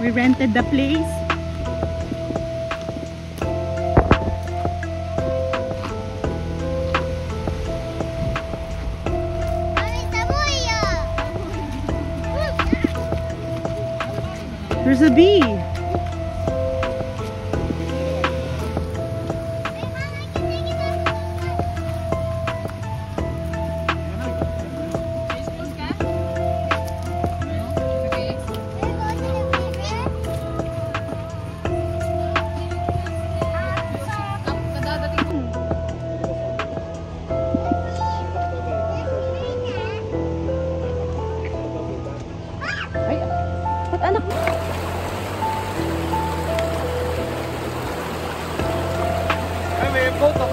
We rented the place. There's a bee. Anak mo. Ay, may photo.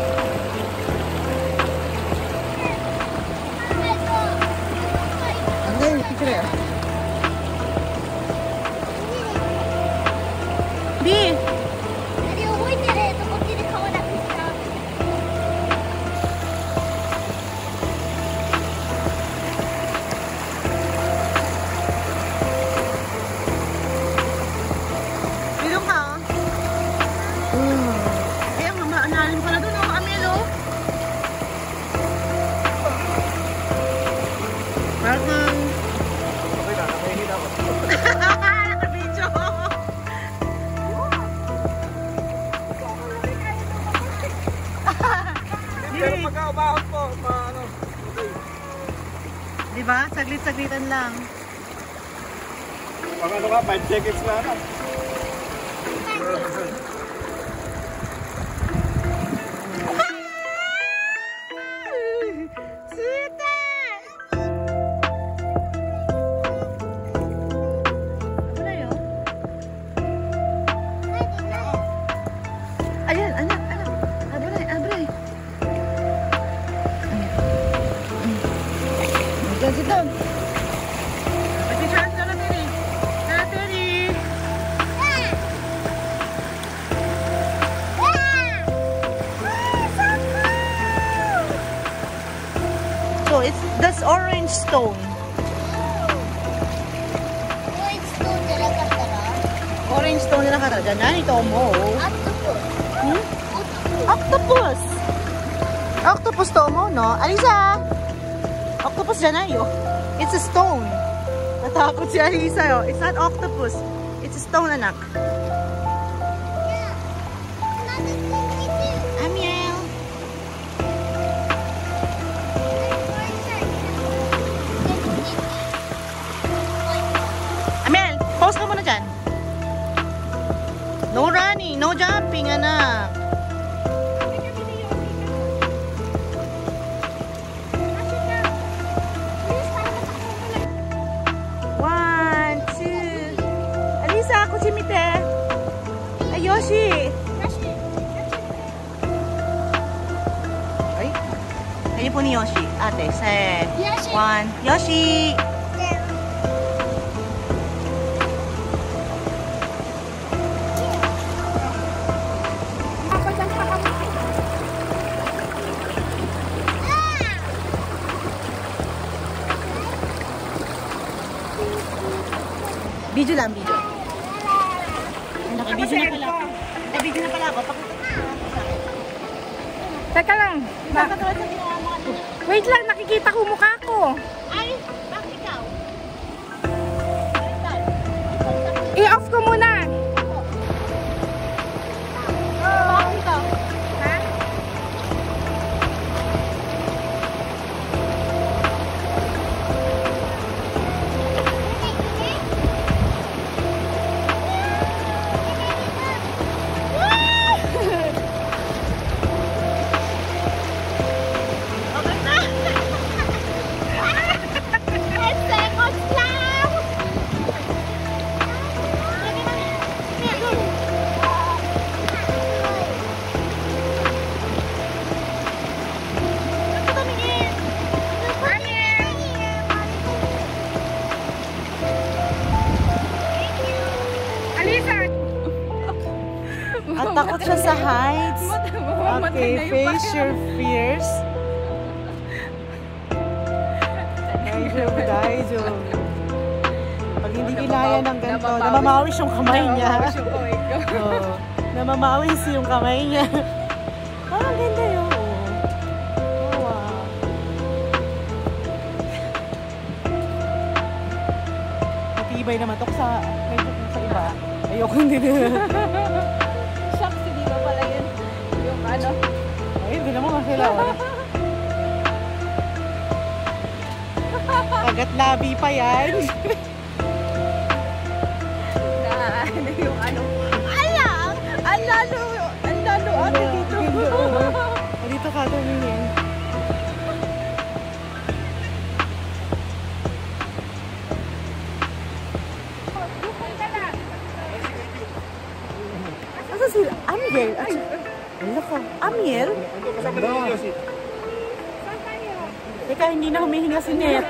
Ay, picture ya. Di. Pero pagkaubahon po, ano. Diba? Saglit-saglitan lang. Pag ano ka, 5 seconds na ano. Ayan, anak. Abray. Diyan, sit down. Pagkisyahan ka na, Terry. So, that's orange stone. Orange stone nila kara. Diyan, ito mo. Octopus! Octopus to mo, no? Alisa! Octopus dyan ayo. It's a stone. Natakot si Alisa, yo. It's not octopus. It's a stone, anak. Amiel! Amiel, pause ka muna dyan. No running, no jumping, anak. Yoshi! Ay? Ayun po ni Yoshi. Ate, say. Yoshi! One. Yoshi! Video lang, video. Video na pala ako. Video na pala ako. Teka lang. Wait lang, nakikita ko mukha ko. Ay, bakit ikaw? I-off ko muna. Bakit ikaw? Ha? At takot siya sa heights. Okay, face your fears. Daijoubu. Pag hindi kinaya ng ganito. Namamawis yung kamay niya. Oo. Namamawis yung kamay niya. Ah, ang ganda yun. Oh, wow. Matibay naman ito sa iba. Ayoko hindi din. Shucks, hindi ba pala yun? Yung ano? Ay, hindi naman masilaw. Kagat labi pa yan. Na yung ano? Alam! Ang lalo ate dito. Dito ka tumingin. Asa sila? Amiel? Ano ka? Amiel? Teka, hindi na humihinga si Net.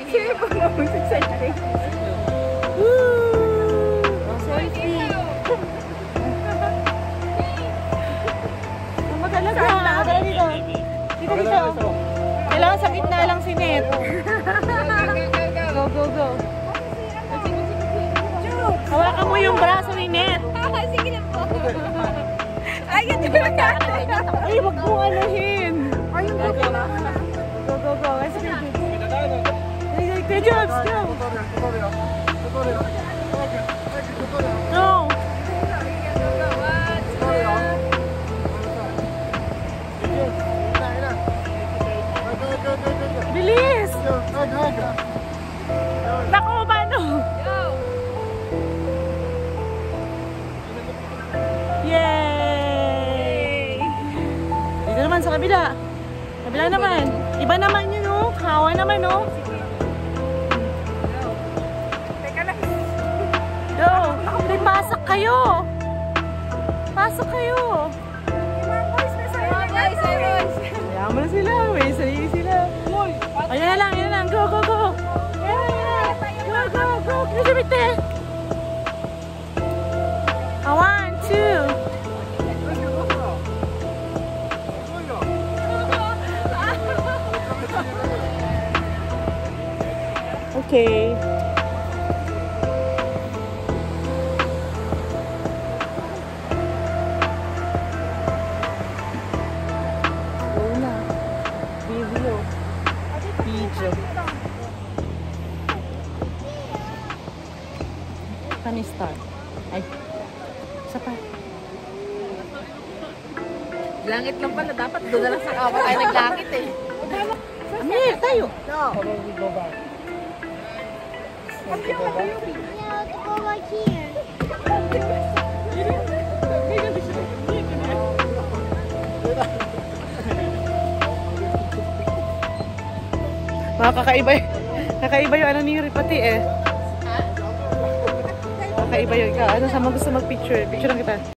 Sino ba mamusik sa inyo? Magalaga. Magalaga dito. Dito. Kailangan sa gitna lang si Net. Go. Hawakan mo yung braso ni Net. Sige na po. Ayun din ba? Ay, wag mo anuhin. Ayun, go. Ay, sige. Good job, go. No. Bilis! Naku, paano? Yay! Dito naman sa kabila. Kabila naman. Iba naman yun, oh. Kawa naman, oh. Teka lang. Go! Ay, pasok kayo! Pasok kayo! Kaya mo na sila. May sarili sila. Ayan na lang. Go. Go. Kisibite! 1, 2. Okay. Video. Funny start. Ay. Isa pa. Langit lang pala. Dapat doon na lang sa kawa tayo naglangit eh. Amir, tayo. No. Go like here. Kakaiba yung ano ni Ripati eh. Kakaiba yung ano, sama gusto mag-picture. Picture lang kita.